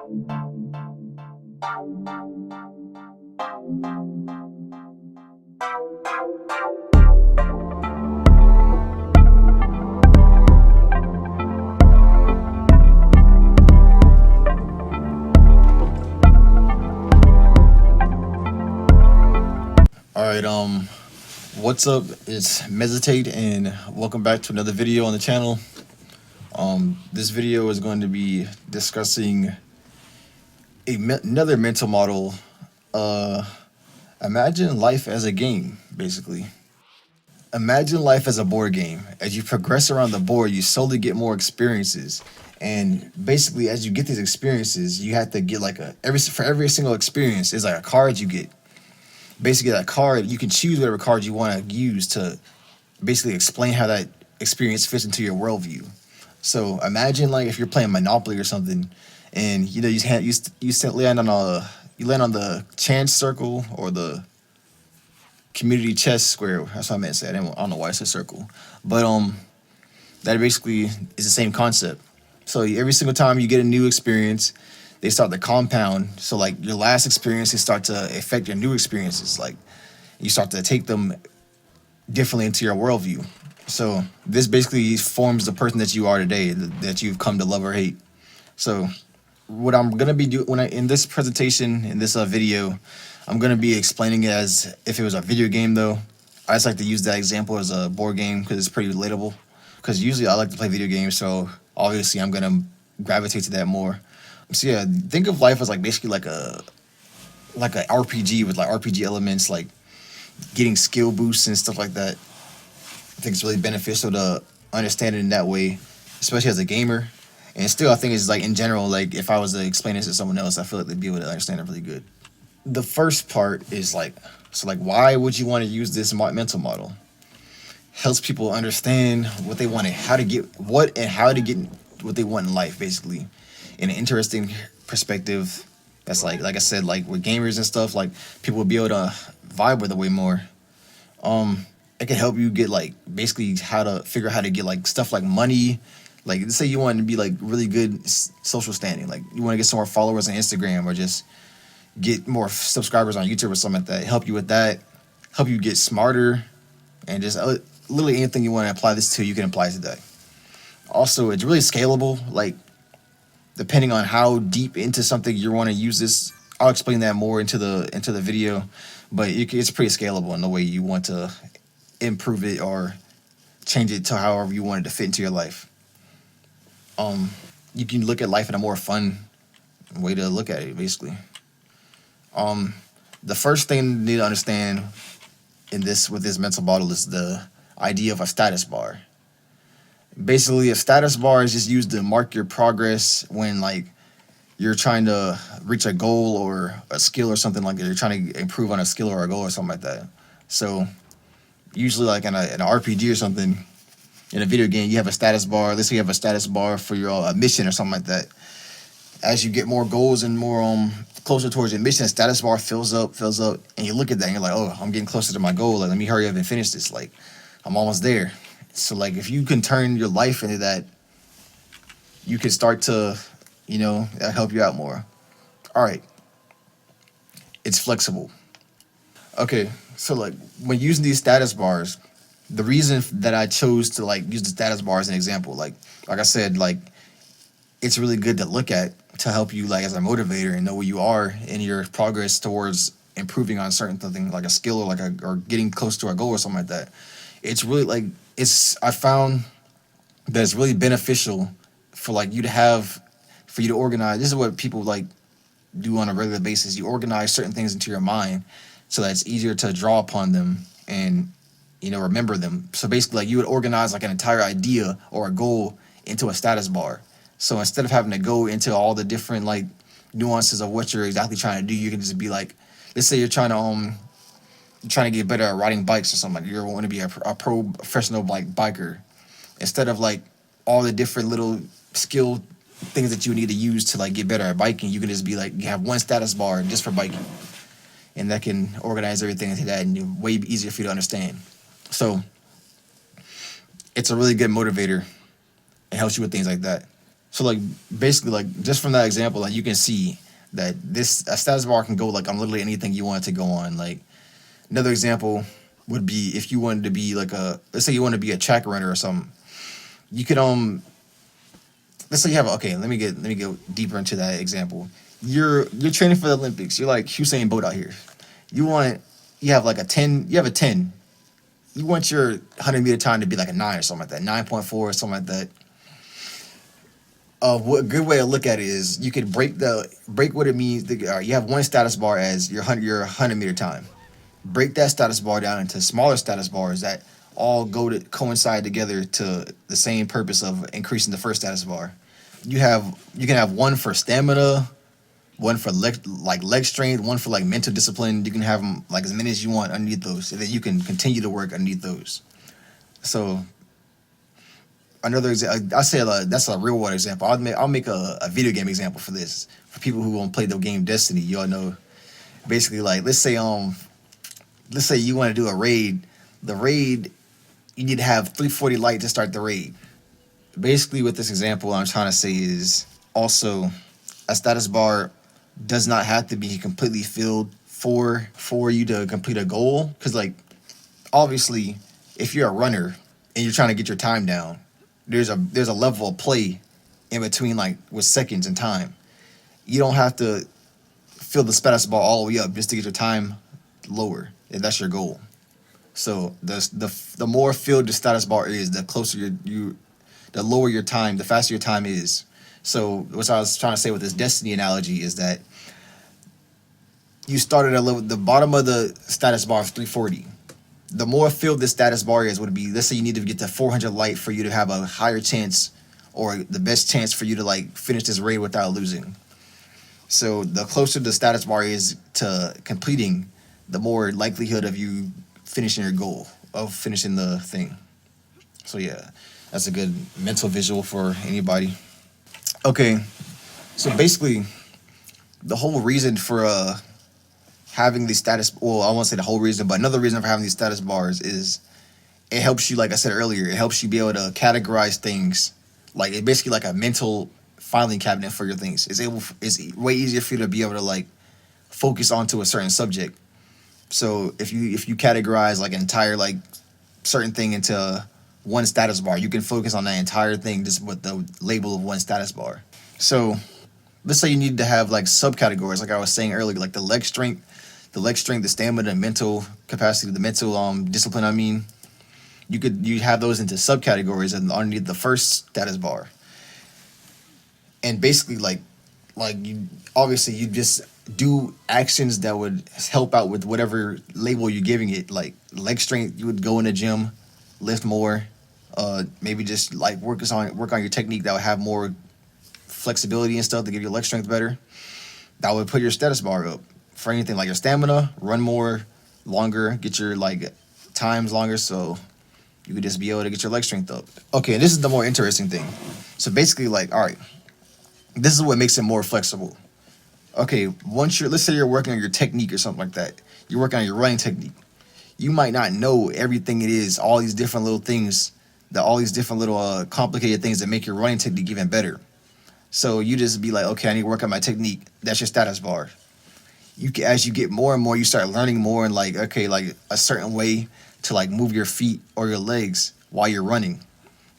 All right, what's up? It's Meditate, and welcome back to another video on the channel. This video is going to be discussing another mental model. Uh, Imagine life as a game, basically. Imagine life as a board game. As you progress around the board, you slowly get more experiences, and basically, as you get these experiences, you have to get like for every single experience is like a card you get. Basically, that card you can choose whatever card you want to use to basically explain how that experience fits into your worldview. So imagine like if you're playing Monopoly or something, and you land on the chance circle or the community chess square. That's what I meant to say. I don't know why I said circle, but that basically is the same concept. So every single time you get a new experience, they start to compound. So like your last experiences start to affect your new experiences. Like you start to take them differently into your worldview. So this basically forms the person that you are today, that you've come to love or hate. So what I'm gonna be doing in this presentation, in this video, I'm gonna be explaining it as if it was a video game. Though I just like to use that example as a board game because it's pretty relatable. Because usually I like to play video games, so obviously I'm gonna gravitate to that more. So yeah, think of life as like basically like a RPG with like RPG elements, like getting skill boosts and stuff like that. I think it's really beneficial to understand it in that way, especially as a gamer. And still, I think it's like in general, like if I was to explain this to someone else, I feel like they'd be able to understand it really good. The first part is why would you want to use this mental model? Helps people understand what they want and how to get what they want in life, basically, in an interesting perspective. That's like I said, like with gamers and stuff, like people will be able to vibe with it way more. It can help you get like basically how to figure out how to get like stuff like money. Like let's say you want to be like really good social standing, like you want to get some more followers on Instagram or just get more subscribers on YouTube or something like that. Help you with that, help you get smarter, and just literally anything you want to apply this to, you can apply to that. Also, it's really scalable. Like depending on how deep into something you want to use this, I'll explain that more into the video. But it's pretty scalable in the way you want to improve it or change it to however you want it to fit into your life. You can look at life in a more fun way to look at it, basically. The first thing you need to understand with this mental model is the idea of a status bar. Basically, a status bar is just used to mark your progress when like you're trying to reach a goal or a skill or something like that. You're trying to improve on a skill or a goal or something like that. So usually like in an RPG or something, in a video game, you have a status bar. Let's say you have a status bar for your mission or something like that. As you get more goals and more closer towards your mission, status bar fills up, and you look at that and you're like, oh, I'm getting closer to my goal. Like, let me hurry up and finish this. Like, I'm almost there. So like if you can turn your life into that, you can start to, help you out more. All right. It's flexible. Okay, so like when using these status bars, the reason that I chose to like use the status bar as an example, like I said, like it's really good to look at to help you like as a motivator and know where you are in your progress towards improving on certain thing like a skill or or getting close to a goal or something like that. It's really like I found that it's really beneficial for like for you to organize. This is what people like do on a regular basis. You organize certain things into your mind so that it's easier to draw upon them and remember them. So basically like you would organize like an entire idea or a goal into a status bar. So instead of having to go into all the different like nuances of what you're exactly trying to do, you can just be like, let's say you're trying to get better at riding bikes or something. Like you want to be a professional like biker. Instead of like all the different little skill things that you need to use to like get better at biking, you can just be like, you have one status bar just for biking, and that can organize everything into that, and it's way easier for you to understand. So it's a really good motivator. It helps you with things like that. So like basically like just from that example, like you can see that this a status bar can go like on literally anything you want it to go on. Like another example would be if you wanted to be like a let's say you want to be a track runner or something. You could let's say you have okay, let me go deeper into that example. You're training for the Olympics. You're like Usain Bolt out here. You want you have like a 10, you have a 10. You want your 100-meter time to be like a 9 or something like that. 9.4 or something like that. What a good way to look at it is you could break what it means. You have one status bar as your 100-meter time. Break that status bar down into smaller status bars that all go to coincide together to the same purpose of increasing the first status bar. You can have one for stamina, one for leg strength, one for like mental discipline. You can have them like as many as you want underneath those, and then you can continue to work underneath those. So another example, I say that's a real world example. I'll make a video game example for this for people who won't play the game Destiny. You all know basically like let's say you want to do a raid. The raid you need to have 340 light to start the raid. Basically, with this example, what I'm trying to say is also a status bar does not have to be completely filled for you to complete a goal. Because like obviously, if you're a runner and you're trying to get your time down, there's a level of play in between like with seconds and time. You don't have to fill the status bar all the way up just to get your time lower if that's your goal. So the more filled the status bar is, the closer the lower your time, the faster your time is. So what I was trying to say with this Destiny analogy is that you started at the bottom of the status bar of 340. The more filled the status bar is would be, let's say you need to get to 400 light for you to have a higher chance or the best chance for you to like finish this raid without losing. So the closer the status bar is to completing, the more likelihood of you finishing your goal of finishing the thing. So yeah, that's a good mental visual for anybody. Okay, so basically, the whole reason for having these status, well, I won't say the whole reason, but another reason for having these status bars is it helps you, like I said earlier, it helps you be able to categorize things. Like it's basically like a mental filing cabinet for your things. It's way easier for you to be able to like focus onto a certain subject. So if you categorize like an entire like certain thing into one status bar, you can focus on that entire thing just with the label of one status bar. So let's say you need to have like subcategories, like I was saying earlier, like the stamina, the mental capacity, the mental discipline. I mean, you have those into subcategories and underneath the first status bar. And basically like you obviously you just do actions that would help out with whatever label you're giving it. Like leg strength, you would go in the gym, lift more, maybe just like work on your technique that would have more flexibility and stuff to give your leg strength better. That would put your status bar up. For anything like your stamina, run more, longer, get your like times longer, so you could just be able to get your leg strength up. Okay, and this is the more interesting thing. So basically, like, all right, this is what makes it more flexible. Okay, let's say you're working on your technique or something like that. You're working on your running technique. You might not know everything it is, all these different little things, all these different little complicated things that make your running technique even better. So you just be like, okay, I need to work on my technique. That's your status bar. As you get more and more, you start learning more and like, okay, like a certain way to like move your feet or your legs while you're running.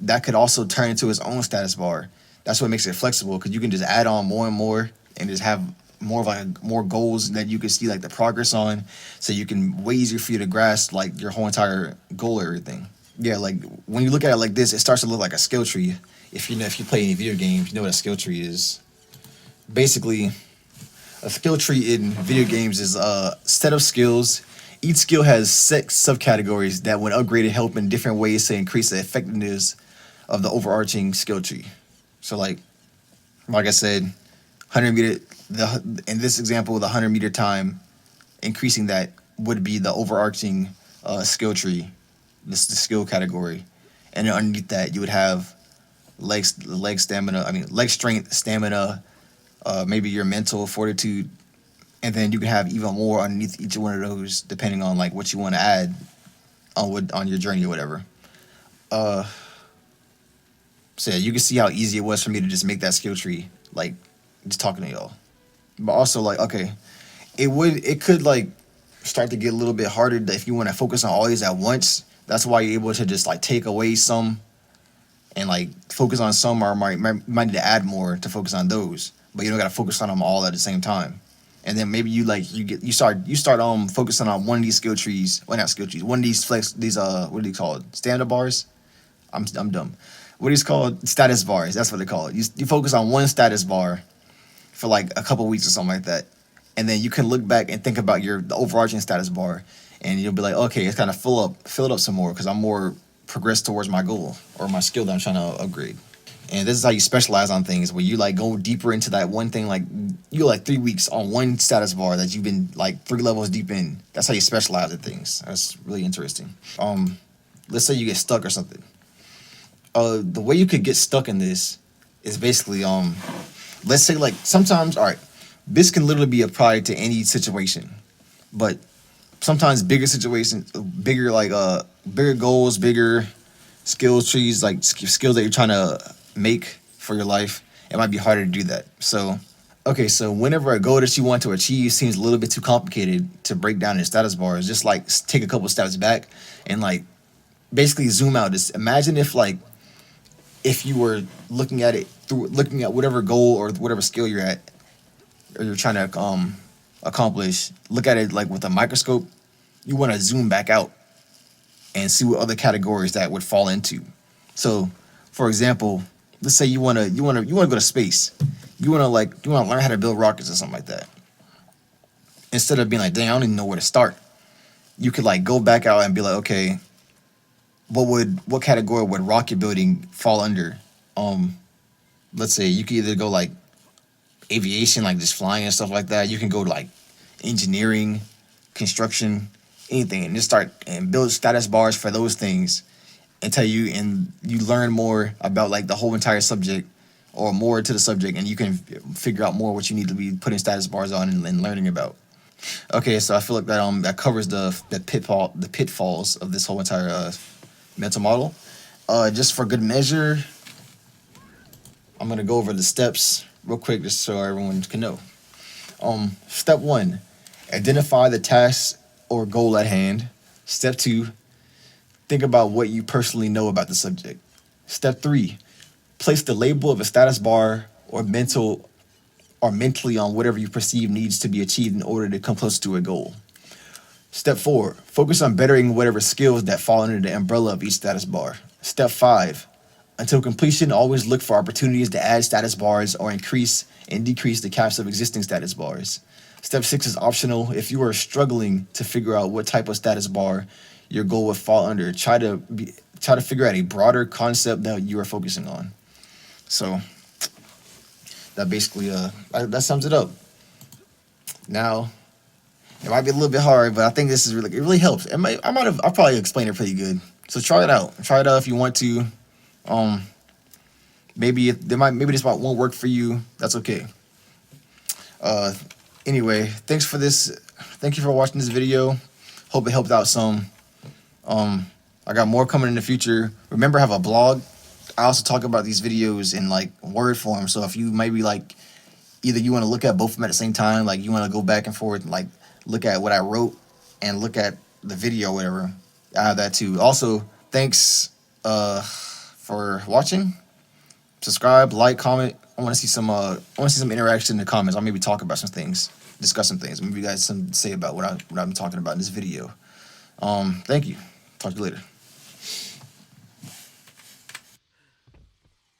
That could also turn into its own status bar. That's what makes it flexible because you can just add on more and more and just have more goals that you can see like the progress on, so you can way easier for you to grasp like your whole entire goal or everything. Yeah, like when you look at it like this, it starts to look like a skill tree. If you play any video games, you know what a skill tree is. Basically, a skill tree in video games is a set of skills. Each skill has 6 subcategories that, when upgraded, help in different ways to increase the effectiveness of the overarching skill tree. So, like I said, 100-meter. In this example, the 100-meter time, increasing that would be the overarching skill tree, this the skill category, and then underneath that you would have leg strength, stamina, maybe your mental fortitude, and then you can have even more underneath each one of those depending on like what you want to add on your journey or whatever. So yeah, you can see how easy it was for me to just make that skill tree, like just talking to y'all. But also like, okay, it could like start to get a little bit harder if you want to focus on all these at once. That's why you're able to just like take away some and like focus on some, or might need to add more to focus on those. But you don't got to focus on them all at the same time. And then maybe you start focusing on one of these skill trees, well not skill trees, one of these what do you call it, standard bars. I'm dumb. What is called status bars? That's what they call it. You focus on one status bar for like a couple weeks or something like that, and then you can look back and think about the overarching status bar, and you'll be like, okay, it's kind of fill it up some more because I'm more progressed towards my goal or my skill that I'm trying to upgrade. And this is how you specialize on things, where you like go deeper into that one thing. Like you like 3 weeks on one status bar that you've been like 3 levels deep in. That's how you specialize at things. That's really interesting. Let's say you get stuck or something. The way you could get stuck in this is basically let's say like sometimes, all right, this can literally be applied to any situation, but sometimes bigger situations, bigger like bigger goals, bigger skills trees, like skills that you're trying to make for your life, it might be harder to do that. So okay, so whenever a goal that you want to achieve seems a little bit too complicated to break down in status bars, just like take a couple steps back and like basically zoom out. Just imagine if you were looking at it through looking at whatever goal or whatever skill you're at or you're trying to accomplish, look at it like with a microscope. You want to zoom back out and see what other categories that would fall into. So, for example, let's say you want to go to space. You want to learn how to build rockets or something like that. Instead of being like, dang, I don't even know where to start. You could like go back out and be like, okay, what category would rocket building fall under? Let's say you could either go like aviation, like just flying and stuff like that. You can go to like engineering, construction, anything, and just start and build status bars for those things until you learn more about like the whole entire subject or more to the subject, and you can figure out more what you need to be putting status bars on and learning about. Okay, so I feel like that covers the pitfalls of this whole entire mental model. Just for good measure, I'm gonna go over the steps real quick just so everyone can know. Step one, identify the task or goal at hand. Step two, think about what you personally know about the subject. Step three, place the label of a status bar or mentally on whatever you perceive needs to be achieved in order to come close to a goal. Step four, focus on bettering whatever skills that fall under the umbrella of each status bar. Step five, until completion, always look for opportunities to add status bars or increase and decrease the caps of existing status bars. Step six is optional. If you are struggling to figure out what type of status bar your goal would fall under, try to figure out a broader concept that you are focusing on. So that basically that sums it up. Now it might be a little bit hard, but I think this is it really helps. I'll probably explain it pretty good. So try it out. Try it out if you want to. Maybe this won't work for you. That's okay. Anyway, thanks for this. Thank you for watching this video. Hope it helped out some. I got more coming in the future. Remember, I have a blog. I also talk about these videos in like word form. So if you maybe like either you want to look at both of them at the same time, like you want to go back and forth, like look at what I wrote and look at the video, or whatever. I have that too. Also, thanks for watching. Subscribe, like, comment. I want to see some interaction in the comments. I'll maybe talk about some things, discuss some things. Maybe you guys have something to say about what I'm talking about in this video. Thank you. Talk to you later.